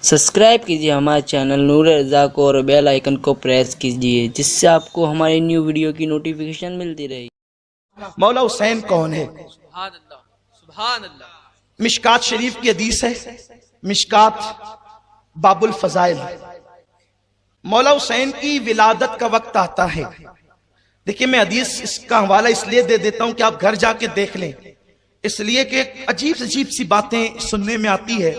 Subscribe کیجیے ہمارے channel نور رضا کو اور بیل آئیکن کو پریس کیجیے جس سے آپ کو ہماری نیو ویڈیو کی نوٹیفیکیشن ملتی رہے۔ مولا حسین کون ہے؟ سبحان اللہ سبحان اللہ۔ مشکات شریف کی حدیث ہے، مشکات باب الفضائل۔ مولا حسین کی ولادت کا وقت آتا ہے۔ دیکھیں میں حدیث اس کا حوالہ اس لیے دے دیتا ہوں کہ آپ گھر جا کے دیکھ لیں، اس لیے کہ عجیب سی باتیں سننے میں آتی ہے،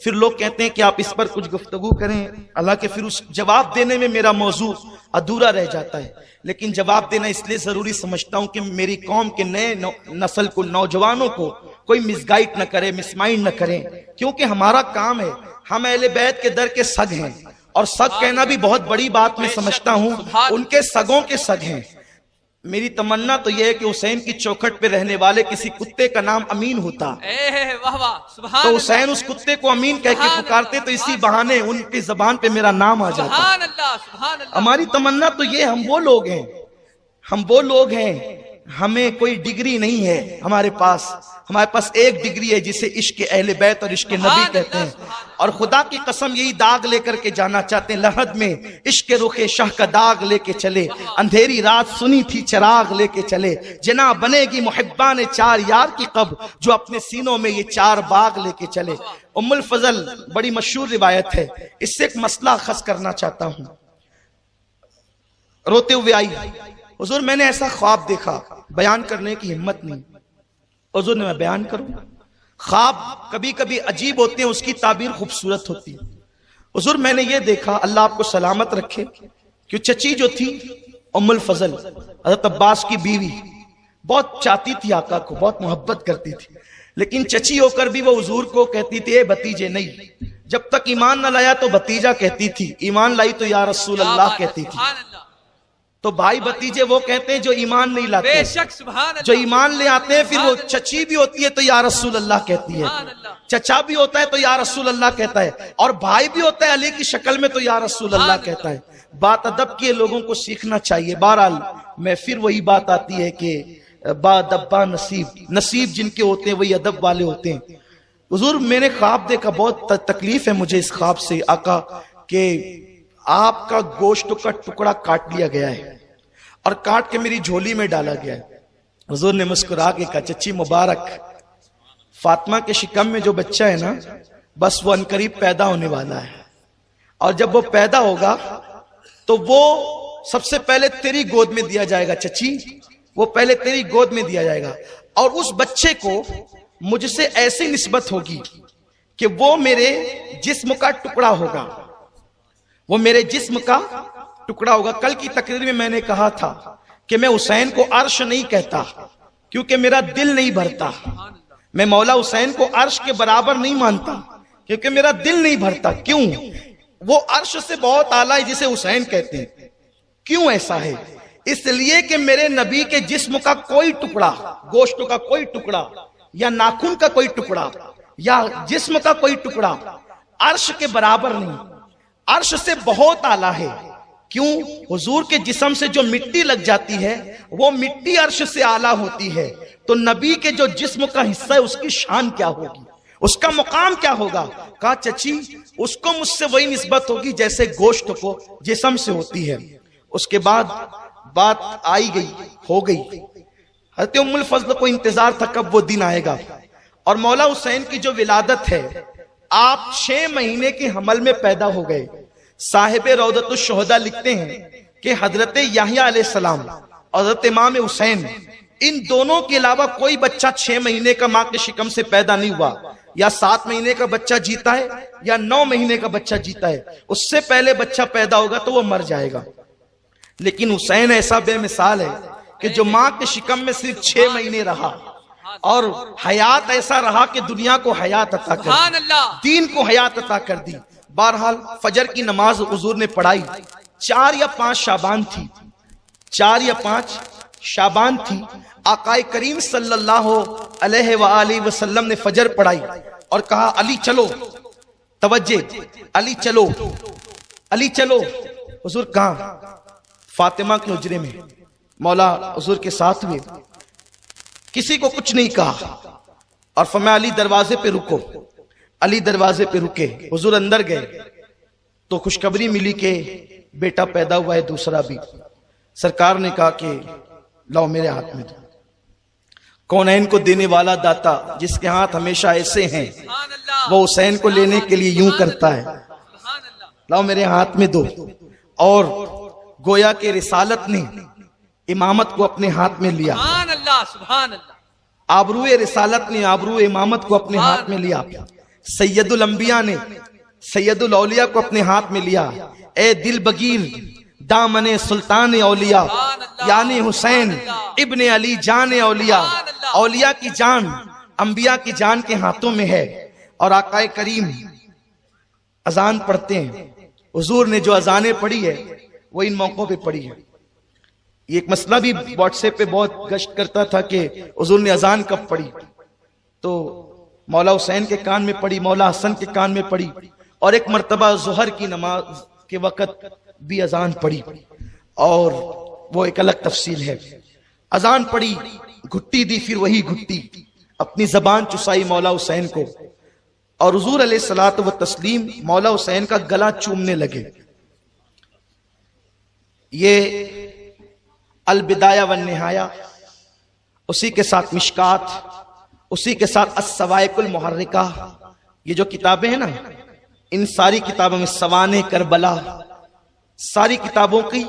پھر لوگ کہتے ہیں کہ آپ اس پر کچھ گفتگو کریں، حالانکہ پھر اس جواب دینے میں میرا موضوع ادھورا رہ جاتا ہے، لیکن جواب دینا اس لیے ضروری سمجھتا ہوں کہ میری قوم کے نئے نسل کو، نوجوانوں کو کوئی مس گائیڈ نہ کرے، مس مائنڈ نہ کریں، کیونکہ ہمارا کام ہے، ہم اہل بیت کے در کے سگ ہیں، اور سگ کہنا بھی بہت بڑی بات میں سمجھتا ہوں، ان کے سگوں کے سگ ہیں۔ میری تمنا تو یہ ہے کہ حسین کی چوکھٹ پہ رہنے والے کسی کتے کا نام امین ہوتا، واہ واہ سبحان تو حسین اس کتے کو امین کہہ کے پکارتے تو اسی بہانے ان کی زبان پہ میرا نام آ جاتا۔ سبحان اللہ سبحان اللہ۔ ہماری تمنا تو یہ، ہم وہ لوگ ہیں، ہمیں کوئی ڈگری نہیں ہے ہمارے پاس ایک ڈگری ہے جسے عشق اہل بیت اور عشق نبی کہتے ہیں، اور خدا کی قسم یہی داغ لے کر کے جانا چاہتے ہیں۔ لحد میں عشق رخ شاہ کا داغ لے کے چلے، اندھیری رات سنی تھی چراغ لے کے چلے، جنا بنے گی محبان چار یار کی قبر جو اپنے سینوں میں یہ چار باغ لے کے چلے۔ ام الفضل بڑی مشہور روایت ہے، اس سے ایک مسئلہ خاص کرنا چاہتا ہوں۔ روتے ہوئے آئی، حضور میں نے ایسا خواب دیکھا، بیان کرنے کی ہمت نہیں، حضور نے میں بیان کروں؟ خواب کبھی کبھی عجیب ہوتے ہیں، اس کی تعبیر خوبصورت ہوتی ہے۔ حضور میں نے یہ دیکھا، اللہ آپ کو سلامت رکھے، کہ چچی جو تھی ام الفضل حضرت عباس کی بیوی، بہت چاہتی تھی آقا کو، بہت محبت کرتی تھی، لیکن چچی ہو کر بھی وہ حضور کو کہتی تھی اے بھتیجے نہیں، جب تک ایمان نہ لایا تو بھتیجا کہتی تھی، ایمان لائی تو یا رسول اللہ کہتی تھی۔ تو بھائی بھتیجے وہ کہتے ہیں جو ایمان نہیں لاتے، بے شک سبحان اللہ، جو ایمان لے آتے ہیں، پھر وہ چچی بھی ہوتی ہے تو یا رسول اللہ کہتی ہے، چچا بھی ہوتا ہے تو یا رسول اللہ کہتا ہے، اور بھائی بھی ہوتا ہے علی کی شکل میں تو یا رسول اللہ کہتا ہے۔ بات ادب کی لوگوں کو سیکھنا چاہیے۔ بہرحال میں پھر وہی بات آتی ہے کہ با ادب نصیب جن کے ہوتے ہیں وہی ادب والے ہوتے ہیں۔ حضور میں نے خواب دیکھا، بہت تکلیف ہے مجھے اس خواب سے آقا، کہ آپ کا گوشت کا ٹکڑا کاٹ لیا گیا ہے اور کاٹ کے میری جھولی میں ڈالا گیا ہے۔ حضور نے مسکرا کے کہا چچی مبارک، فاطمہ کے شکم میں جو بچہ ہے نا، بس وہ عنقریب پیدا ہونے والا ہے، اور جب وہ پیدا ہوگا تو وہ سب سے پہلے تیری گود میں دیا جائے گا چچی، وہ پہلے تیری گود میں دیا جائے گا، اور اس بچے کو مجھ سے ایسی نسبت ہوگی کہ وہ میرے جسم کا ٹکڑا ہوگا، وہ میرے جسم کا ٹکڑا ہوگا۔ کل کی تقریر میں نے کہا تھا کہ میں حسین کو عرش نہیں کہتا کیونکہ میرا دل نہیں بھرتا، میں مولا حسین کو عرش کے برابر نہیں مانتا کیونکہ میرا دل نہیں بھرتا۔ کیوں؟ وہ عرش سے بہت اعلیٰ ہے جسے حسین کہتے ہیں۔ کیوں ایسا ہے؟ اس لیے کہ میرے نبی کے جسم کا کوئی ٹکڑا، گوشت کا کوئی ٹکڑا یا ناخن کا کوئی ٹکڑا یا جسم کا کوئی ٹکڑا عرش کے برابر نہیں، عرش سے بہت اعلیٰ ہے۔ کیوں؟ حضور کے جسم سے جو مٹی لگ جاتی ہے وہ مٹی عرش سے اعلیٰ ہوتی ہے، تو نبی کے جو جسم کا حصہ ہے اس کی شان کیا ہوگی، اس کا مقام کیا ہوگا؟ کہا چچی اس کو مجھ سے وہی نسبت ہوگی جیسے گوشت کو جسم سے ہوتی ہے۔ اس کے بعد بات آئی گئی، ہو گئی۔ حضرت ام الفضل کو انتظار تھا کب وہ دن آئے گا، اور مولا حسین کی جو ولادت ہے، آپ 6 مہینے کے حمل میں پیدا ہو گئے۔ صاحب روضۃ الشہداء لکھتے ہیں کہ حضرت یحییٰ علیہ السلام اور حضرت امام حسین، ان دونوں کے علاوہ کوئی بچہ 6 مہینے کا ماں کے شکم سے پیدا نہیں ہوا، یا 7 مہینے کا بچہ جیتا ہے یا 9 مہینے کا بچہ جیتا ہے، اس سے پہلے بچہ پیدا ہوگا تو وہ مر جائے گا۔ لیکن حسین ایسا بے مثال ہے کہ جو ماں کے شکم میں صرف 6 مہینے رہا، اور حیات ایسا رہا کہ دنیا کو حیات عطا کر دی، دین کو حیات عطا کر دی۔ بہرحال فجر کی نماز حضور نے پڑھائی، 4 یا 5 شعبان تھی، 4 یا 5 شعبان تھی۔ آقا کریم صلی اللہ علیہ وآلہ وسلم نے فجر پڑھائی اور کہا علی چلو، توجہ، علی چلو، علی چلو۔ حضور کہاں؟ فاطمہ کے حجرے میں، مولا حضور کے ساتھ ہوئے، کسی کو کچھ نہیں کہا، اور فرمایا علی دروازے پہ رکو۔ علی دروازے پہ رکے، حضور اندر گئے تو خوشخبری ملی کہ بیٹا پیدا ہوا ہے دوسرا بھی۔ سرکار نے کہا کہ لاؤ میرے ہاتھ میں دو۔ کونین کو دینے والا داتا جس کے ہاتھ ہمیشہ ایسے ہیں، سبحان اللہ، وہ حسین کو لینے کے لیے یوں کرتا ہے، سبحان اللہ، لاؤ میرے ہاتھ میں دو۔ اور گویا کہ رسالت نے امامت کو اپنے ہاتھ میں لیا، سبحان اللہ، سبحان اللہ، آبروئے رسالت نے آبروئے امامت کو اپنے ہاتھ میں لیا، سید الانبیاء نے سید الاولیاء کو اپنے ہاتھ میں لیا۔ اے دل بگیر دامن سلطان اولیاء یعنی حسین ابن علی جان اولیاء، اولیاء کی جان انبیاء کی جان کے ہاتھوں میں ہے۔ اور آقا کریم اذان پڑھتے ہیں، حضور نے جو اذانیں پڑھی ہے وہ ان موقعوں پہ پڑھی ہے۔ یہ ایک مسئلہ بھی واٹس ایپ پہ بہت گشت کرتا تھا کہ حضور نے اذان کب پڑھی، تو مولا حسین کے کان میں پڑھی، مولا حسن کے کان میں پڑھی، اور ایک مرتبہ ظہر کی نماز کے وقت بھی اذان پڑھی، اور وہ ایک الگ تفصیل ہے۔ اذان پڑھی، گھٹی دی، پھر وہی گھٹی اپنی زبان چسائی مولا حسین کو، اور حضور علیہ الصلوۃ والتسلیم مولا حسین کا گلا چومنے لگے۔ یہ البدایہ والنہایہ، اسی کے ساتھ مشکات، اسی کے ساتھ السوائق المحرکہ، یہ جو کتابیں ہیں نا، ان ساری کتابوں میں سوانح کربلا، ساری کتابوں کی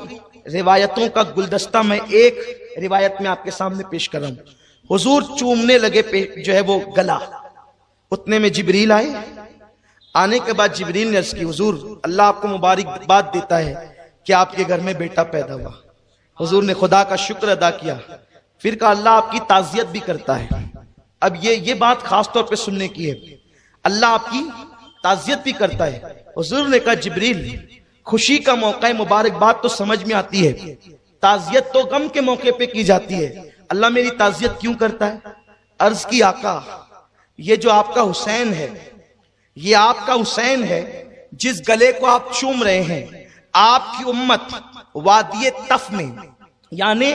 روایتوں کا گلدستہ میں ایک روایت میں آپ کے سامنے پیش کر رہا ہوں۔ حضور چومنے لگے جو ہے وہ گلا، اتنے میں جبریل آئے۔ آنے کے بعد جبریل نے عرض کی، حضور اللہ آپ کو مبارکباد دیتا ہے کہ آپ کے گھر میں بیٹا پیدا ہوا۔ حضور نے خدا کا شکر ادا کیا، پھر کہا اللہ آپ کی تعزیت بھی کرتا ہے۔ اب یہ بات خاص طور پہ سننے کی ہے، اللہ آپ کی تعزیت بھی کرتا ہے۔ حضور نے کہا جبریل خوشی کا موقع ہے، مبارکباد تو سمجھ میں آتی ہے، تعزیت تو غم کے موقع پہ کی جاتی ہے، اللہ میری تعزیت کیوں کرتا ہے؟ عرض کی آقا یہ جو آپ کا حسین ہے، یہ آپ کا حسین ہے جس گلے کو آپ چوم رہے ہیں، آپ کی امت وادی طف میں یعنی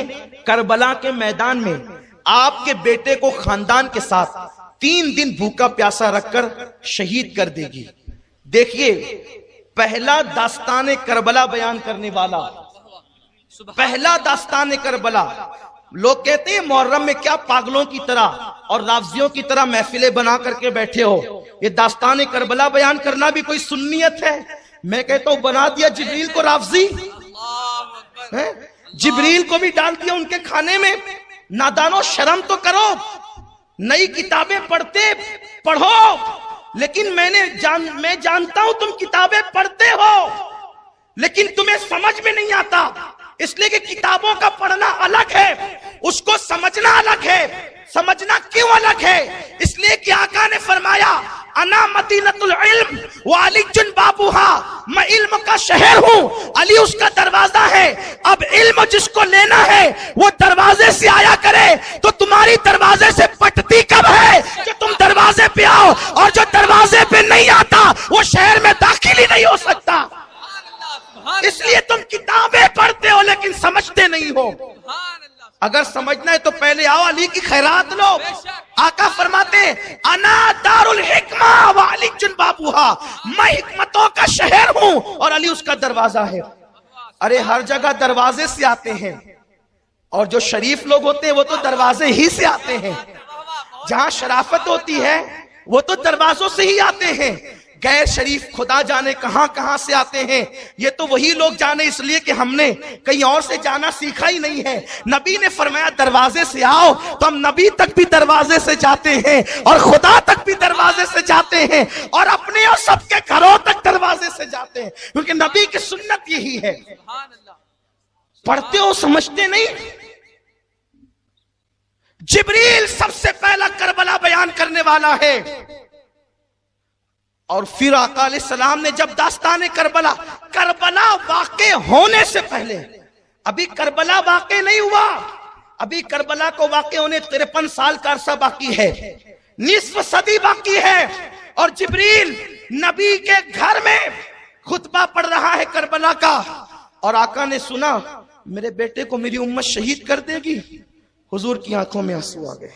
کربلا کے میدان میں آپ کے بیٹے کو خاندان کے ساتھ 3 دن بھوکا پیاسا رکھ کر شہید کر دے گی۔ دیکھیے پہلا داستان کربلا بیان کرنے والا، پہلا داستان کربلا۔ لوگ کہتے ہیں محرم میں کیا پاگلوں کی طرح اور رافضیوں کی طرح محفلیں بنا کر کے بیٹھے ہو، یہ داستان کربلا بیان کرنا بھی کوئی سنیت ہے؟ میں کہتا ہوں بنا دیا جبریل کو رافضی، جبریل کو بھی ڈال دیا ان کے کھانے میں۔ نادانو شرم تو کرو، نئی کتابیں پڑھو، لیکن میں جانتا ہوں تم کتابیں پڑھتے ہو لیکن تمہیں سمجھ میں نہیں آتا، اس لیے کہ کتابوں کا پڑھنا الگ ہے، اس کو سمجھنا الگ ہے۔ سمجھنا کیوں الگ ہے؟ اس لیے کہ آقا نے فرمایا انا مدینۃ العلم وعلی بابوہا، میں علم کا شہر ہوں، علی اس کا دروازہ ہے۔ اب علم جس کو لینا ہے وہ دروازے سے آیا کرے، تو تمہاری دروازے سے پٹتی کب ہے کہ تم دروازے پہ آؤ، اور جو دروازے پہ نہیں آتا وہ شہر میں داخل ہی نہیں ہو سکتا۔ اس لیے تم کتابیں پڑھتے ہو لیکن سمجھتے نہیں ہو۔ اگر سمجھنا ہے تو پہلے آؤ علی کی خیرات لو۔ آقا فرماتے انا دار الحکمہ وعلی بابوہا، میں حکمتوں کا شہر ہوں اور علی اس کا دروازہ ہے۔ ارے ہر جگہ دروازے سے آتے ہیں، اور جو شریف لوگ ہوتے ہیں وہ تو دروازے ہی سے آتے ہیں۔ جہاں شرافت ہوتی ہے وہ تو دروازوں سے ہی آتے ہیں۔ غیر شریف خدا جانے کہاں کہاں سے آتے ہیں، یہ تو وہی لوگ جانے، اس لیے کہ ہم نے کہیں اور سے جانا سیکھا ہی نہیں ہے۔ نبی نے فرمایا دروازے سے آؤ، تو ہم نبی تک بھی دروازے سے جاتے ہیں، اور خدا تک بھی دروازے سے جاتے ہیں، اور اپنے اور سب کے گھروں تک دروازے سے جاتے ہیں، کیونکہ نبی کی سنت یہی ہے۔ پڑھتے ہو سمجھتے نہیں۔ جبریل سب سے پہلا کربلا بیان کرنے والا ہے، اور پھر آقا علیہ السلام نے جب داستان کربلا واقع ہونے سے پہلے، ابھی کربلا واقع نہیں ہوا، ابھی کربلا کو واقع ہونے 53 سال کا عرصہ باقی ہے، نصف صدی باقی ہے، اور جبریل نبی کے گھر میں خطبہ پڑھ رہا ہے کربلا کا، اور آقا نے سنا میرے بیٹے کو میری امت شہید کر دے گی۔ حضور کی آنکھوں میں آنسو آ گئے،